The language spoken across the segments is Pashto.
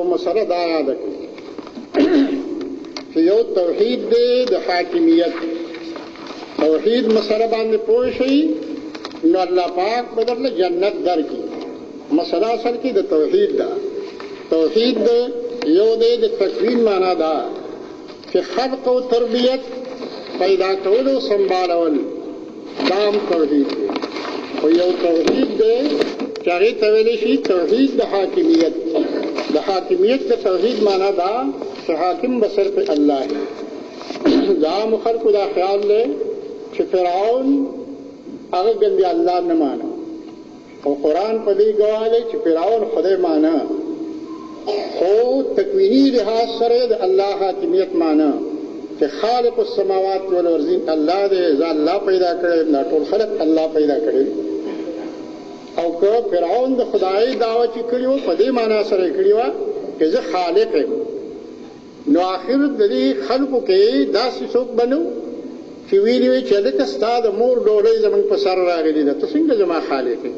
یو مسله دا یاد کړئ چې یو توحید دی د حاکمیت. توحید مسله باندې پوه شئ نو الله پاک به درله جنت درکړي. مسله اصل کې د توحید ده. توحید یو دی د تکوین معنا ده چې خلق او تربیت پیدا کول او سنبالول دام توحید دی. او یو توحید دی چې هغې ته ویلی شي توحید د حاکمیت. د حاکمیت د توحید معنا ده چې حاکم به صرف الله دی. د عامو خلکو دا خیال دی چې فرعون هغه ګندې الله نه مانه، او قرآن په دې ګواه دی چې فرعون خدای مانه، خو تکویني لحاظ سره د الله حاکمیت مانه چې خالق السماوات والارضین الله دی. زه الله پیدا کړی، دا ټول خلق الله پیدا کړی. او که فرعون د خدای دعوه چې کړې وه په دې معنا سره یې کړې وه چې زه خالق یم، نو آخر د دې خلقو کې داسې څوک بنو چې ویلي وي چې هلکه ستا د مور ډوډۍ زموږ په سر راغلې ده، ته څنګه زما خالق یې؟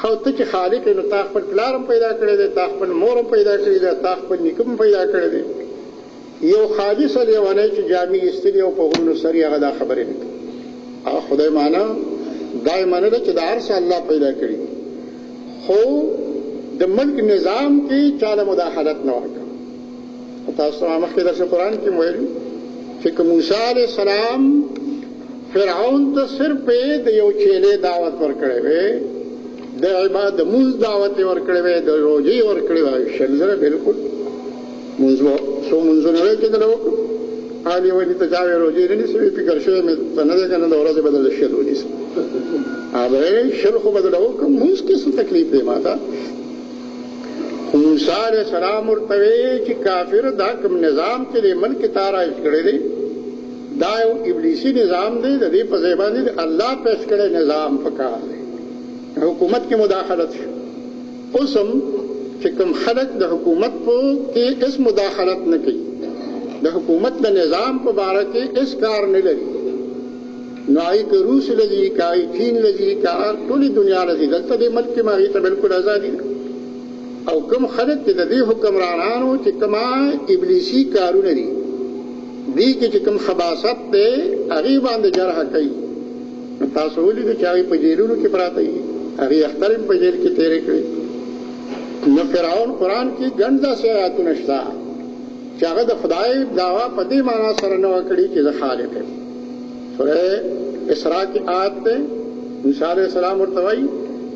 خو ته چې خالق یې نو تا خپل پلار هم پیدا کړی دی، تا خپل مور هم پیدا کړی ده، تا خپل نیکه هم پیدا کړی دی. یو خالص لیونی چې جامې ایستلي او په غرونو سر یې هغه دا خبرې نه کوي. هغه خدای معنا دا یې منله چې دا هر څه الله پیدا کړي، خو د ملک نظام کې چاله مداخلت نه ورکړه. تاسو مخکې درس قرآن کې ویلي چې که موسی علیه السلام فرعون ته صرف د یو چیلې دعوت ورکړی وی، د عبادت د مونځ دعوت یې ورکړی وی، د روژې یې ورکړی وی، شل زره بلکل مونځ څو مونځونه یې کېدله وکړو. علي ویلي ته چا وی روژې نه نیسوي، فکر شوی مې ته نه دی که نه د ورځې به درله شل ونیسم. هغه شل خو به درله وکړم، مونځ کې څه تکلیف دی ما ته؟ موسی علیہ السلام ورته وی چې کافر دا کوم نظام چې د ملک تا رایج کړی دی دا یو ابلیسي نظام دی، د دې په ځای باندې الله پیش کړی نظام پکار دی. حکومت کې مداخلت شو. اوس هم چې کوم خلک د حکومت په کې هېڅ مداخلت نه کوي، د حکومت د نظام په باره کې هېڅ کار نه لري، نو هغې که روس لځي که هغې چین لځي که ټولې دنیا لځي، دلته دې ملک کې هغې ته بلکل ازادي ده. او کوم خلک چې د دې حکمرانانو چې کومه ابلیسي کارونه دي دې کې چې کوم خباثت دی هغې باندې جرح کوي. نو تاسو ولیدو چې هغې په جیلونو کې پراته وي، هغې اختر هم په جیل کې تېرې کړې. نو فرعون قرآن کې ګڼ داسې آیاتونه شته چې هغه د خدای دعوا په دې معنا سره نه وه کړې چې زه خالق یم. سورہ اسراء کې آیت دی، موسی علیہ السلام ورته وایي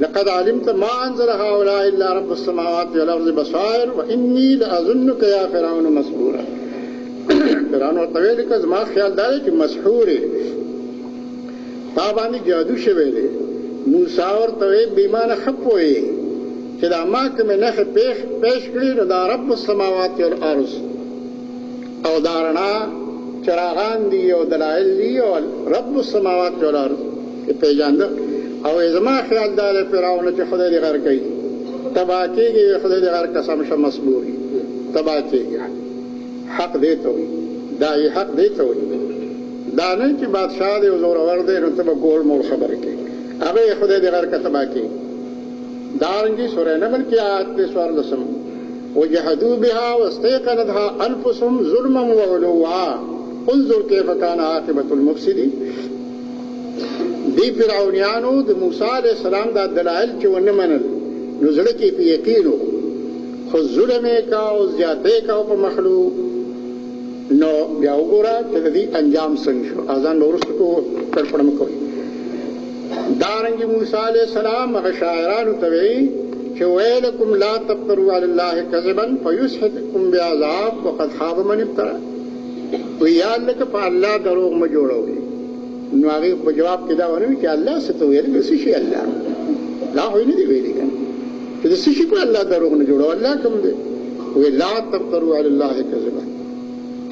لقد علمت ما انزل هؤلاء الا رب السماوات والارض بصائر واني لاظنك يا فرعون مسحورا. فرعون ورته ویل که زما خیال دا دی چې مسحور یې، تا باندې جادو شوی دی. موسی ورته ویل بې ایمانه ښه پوهېږي چې دا ما کومې نښې پیش کړي نو دا رب السماوات والارض او دا رڼا چراغان دي او دلایل دي او رب السماوات والارض کې پېژانده. او زما خیال دا دی فرعون چې خدای دې غر کوي، تباه کېږي، خدای دې غر قسم شه مسبور وي، تباه کېږي. حق دې ته وایي، دا یې حق دې ته وایي، دا نه چې بادشاه دی او زورور دی نو ته به ګول مول خبرې کوي، هغه یې خدای دې غر که تباه کېږي. دارنګې سورې نمل کې آیت دی 14 وجحدوا بها واستيقنتها انفسهم ظلما وعلوا انظر كيف كان عاقبة المفسدين. دی فرعونیانو د موسی علیہ السلام دا دلائل چې ونه منل نو زړه کې په یقین و، خو ظلم یې کا او زیاتې کا په مخلوق. نو بیا وګوره چې د دې انجام څنګه شو. اذان وروسته کو پړپړ مکوئ. دارنګې موسی علیہ السلام هغه شاعرانو ته وایي چې ویلکم لا تفتروا علی الله کذبا فیسحتکم بعذاب وقد خاب من افترا. ویال لکه په الله دروغ مه جوړوئ. نو هغې په جواب کې دا ونه وي چې الله څه ته ویل، څه شي الله لا خو یې نه دي ویلي که نه چې د څه شي په الله دروغ نه جوړو. الله کوم دی وی لا تفتروا علی الله کذبا،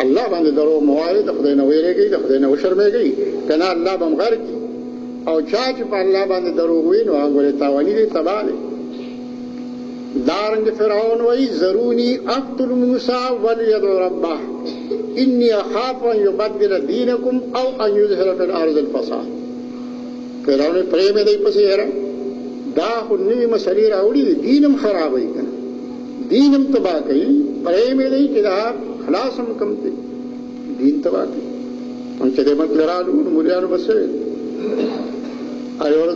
الله باندې دروغ مه وایئ، د خدای نه ویرېږئ، د خدای نه وشرمېږئ که نه الله به م غر کړي. او چا چې په الله باندې دروغ وي نو هغه ګورې تاواني دی، تباه دی. دارنګ فرعون وایي ذروني اقتل موسی وليدع ربه انی اخاف ان یبدل دینکم او ان یظهر فی الارض الفساد. فرعون پرېږدئ پسې یاره دا خو نوي مسلې راوړي دي، دین هم خرابوي که نه، دینم تباہ کئی پرے میں دی کہ دا خلاصم کم تی دین تباہ کئی ان چدے مت لرالو مولیانو بسوے اور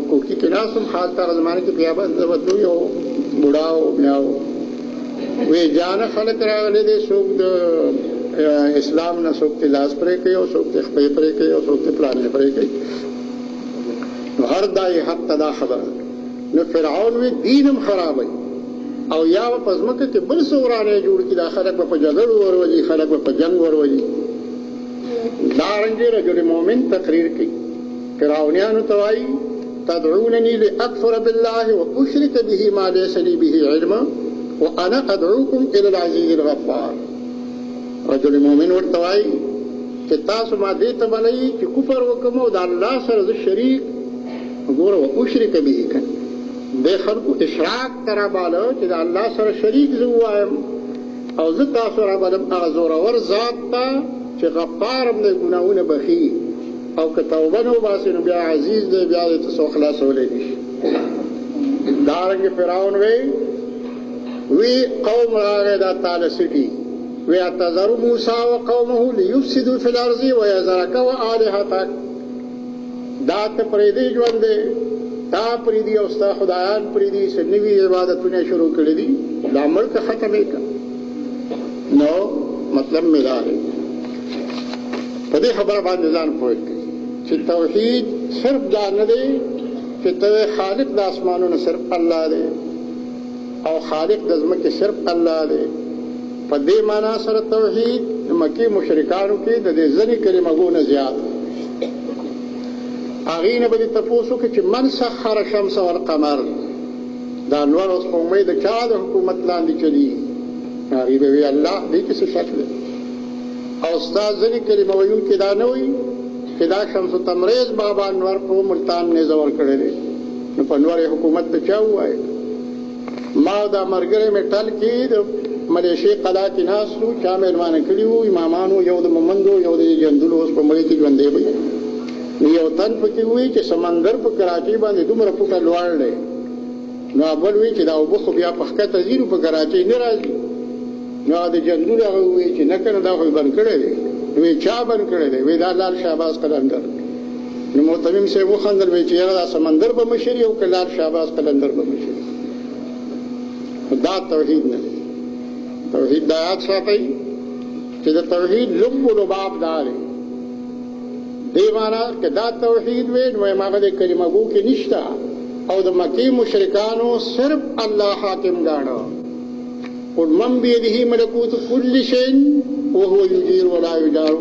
کوکی کناسم حال تارا زمانے کی پیابا بدلو یو بڑاو میاو وی جانا خلق راغلے دے سوک دا اسلام نا سوک تی لاس پرے کئی اور سوک تی خپے پرے کئی اور سوک تی پلانے پرے کئی ہر دائی حق تدا خبر نو فرعون وی دینم خراب ہے او یا پزمک تی بل سورانے جوڑ کی دا خلق با پا جگر وروجی خلق با پا جنگ وروجی دارنگی رجل مومن تقریر کی فرعونیانو توائی تدعوننی لأکفر باللہ و اشرک به ما لیس لی به علم وانا ادعوکم الى العزیز الغفار رجل مومن ورتوائی کہ تاسو ما دیتا بلئی کہ کفر وکمو دا اللہ سرز شریک گورا و اشرک به کن دے خلقو اشراک ترا بالا کہ دا اللہ سر شریک زوائم او زتا سر بالم اغزور ور ذات تا کہ غفارم دے گناہون بخی او که توبنو باسنو بیا عزیز دے بیا دے تسو خلاصو لے دیش دارنگ فرعون وی قوم راگے دا تال سٹی وی اتذر موسیٰ و قومہو لیفسدو فی الارضی و یزرک و آلہتک دا تا پریدی جوندے تا پریدی اوستا خدایان پریدی سنوی عبادتونے شروع کردی دا ملک ختمے کا نو مطلب مدارے پدی خبر باندزان پوئٹ گئی کہ توحید صرف جان دے کہ تو خالق دا آسمانوں نے صرف اللہ دے اور خالق دزمہ کے صرف اللہ دے پدے مانا سر توحید مکی مشرکانوں کی دے زنی کلمہ گون زیاد آغین بدی تپوسو کہ من سخر شمس والقمر دا انوار اس قومی دا چاہ دا حکومت لاندی چلی آغی بے اللہ دی کسی شکل اور استاد زنی کلمہ ویون کی دانوئی کہ دا شمس و تمریز بابا انوار کو ملتان نے زور کرے دے نو پنوار حکومت تا چاہ ہوا ہے ماو دا مرگرے میں ٹل کی دا ملیشی قضا کی ناسو چاہ مہرمان کلیو امامانو یو دا ممندو یو دا جندلو اس پا ملیتی جوندے بھئی یو تن پکی ہوئی کہ سمندر پا کراچی باندے دو مرپو کا لوار لے نو اول ہوئی کہ دا بخو بیا پخکا تزیرو پا کراچی نرازی نو دا جندلو دا ہوئی کہ نکن دا خوی بند کرے دے وی چا بند کرے دے وی دا لال شہباز قلندر نو محتمیم سے وہ خندر وی چیئر دا سمندر بمشری او کہ لال شہباز قلندر بمشری دا توحید نہ توحید دا یاد ساتھی کہ دا توحید لب و لباب دارے دے مانا کہ دا توحید وی نوے ماغد کلمہ گو کی نشتا او دا مکی مشرکانو صرف اللہ حاکم گاڑا قل من بیدہی ملکوت کل شین وہو یجیر ولا یجار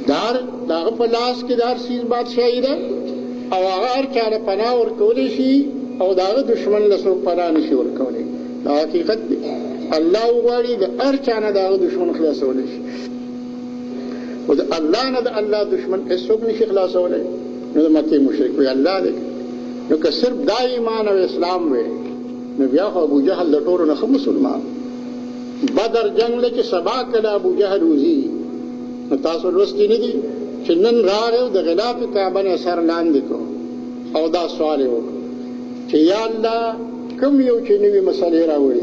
دار داغ پلاس کی دار سیز بادشاہی دا او آغار چانا پناہ ورکولی شی او داغ دشمن لسو پناہ نشی ورکولی دا حقیقت دی اللہ اغواری دا ار چانا داغ دشمن خلاصولی شی و دا اللہ نا دا اللہ دشمن اس سوک نشی خلاصولی نو دا مکی مشرک وی اللہ دے نو کہ صرف دا ایمان و اسلام وی نو بیا خو ابو جہل دا طورو نخب مسلمان بدر جنگ لچ سبا کلا ابو جہل وزی نو تاسو رستی ندی چنن راغیو دا غلاف کعبہ نے سر لاندی کو او دا سوالی ہو کہ یا اللہ کم یو چی نوی مسئلے راوڑی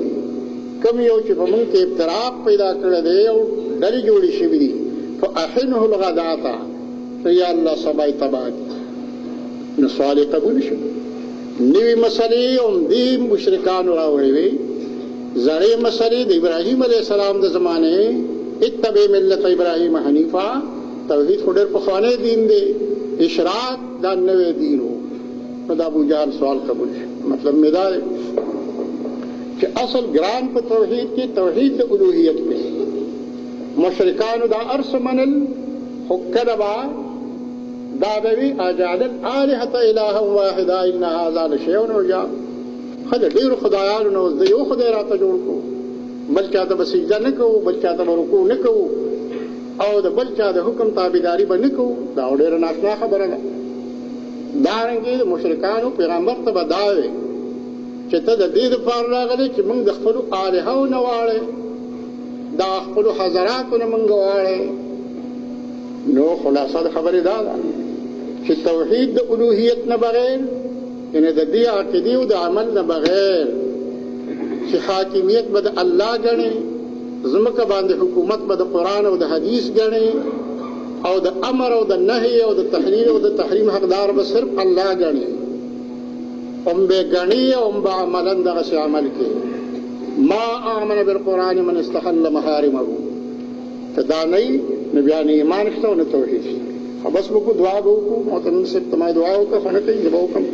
کم یو چی پمن کے ابتراق پیدا کردے او ڈری جوڑی شبی دی فأحنه الغداتا تو یا اللہ سبای تباہ دی نو سوالی قبول شبی نوی مسئلے ام دی مشرکان راوڑی وی زرے مسئلے دا ابراہیم علیہ السلام دا زمانے اتبع ملت ابراہیم حنیفہ توحید خودر پخوانے دین دے اشراق دا نوے دین ہو دا ابو جہل سوال قبول ہے مطلب میرا ہے کہ اصل گران پہ توحید کی توحید دا الوہیت پہ مشرکان دا عرص منل حکربا دادوی اجعل الالہۃ الہا واحدا ان ھذا لشیء عجاب خد ډیر خدایانو نو د یو خدای راته جوړ کو بل چاته به سجده نه کوو بل چاته به رکوع نه کوو او د بل چا د حکم تابعداري به نه کوو دا ډیره ناشنا خبره ده دارنګې د مشرکانو پیغمبر ته به دا وی چې ته د دې دپاره راغلی چې موږ د خپلو الهو نه واړې دا خپلو حضراتو نه موږ واړې نو خلاصه د خبرې دا ده چې توحید د الوهیت نه بغیر یعنی د دې عقیدې او د عمل نه بغیر چې حاکمیت به د الله ګڼي، ځمکه باندې حکومت به د قرآن او د حدیث ګڼي، او د امر او د نهي او د تحلیل او د تحریم حقدار به صرف الله ګڼي، هم به ګڼي او هم به عملا دغسې عمل کوي. ما آمن بالقرآن من استحل محارمه، که دا نه وي نو بیا نه ایمان شته او نه توحید شته. بس موږ دعا به وکړو، محترم صاحب ته ما دعا وکړه، خو نه کوي، زه به وکړم.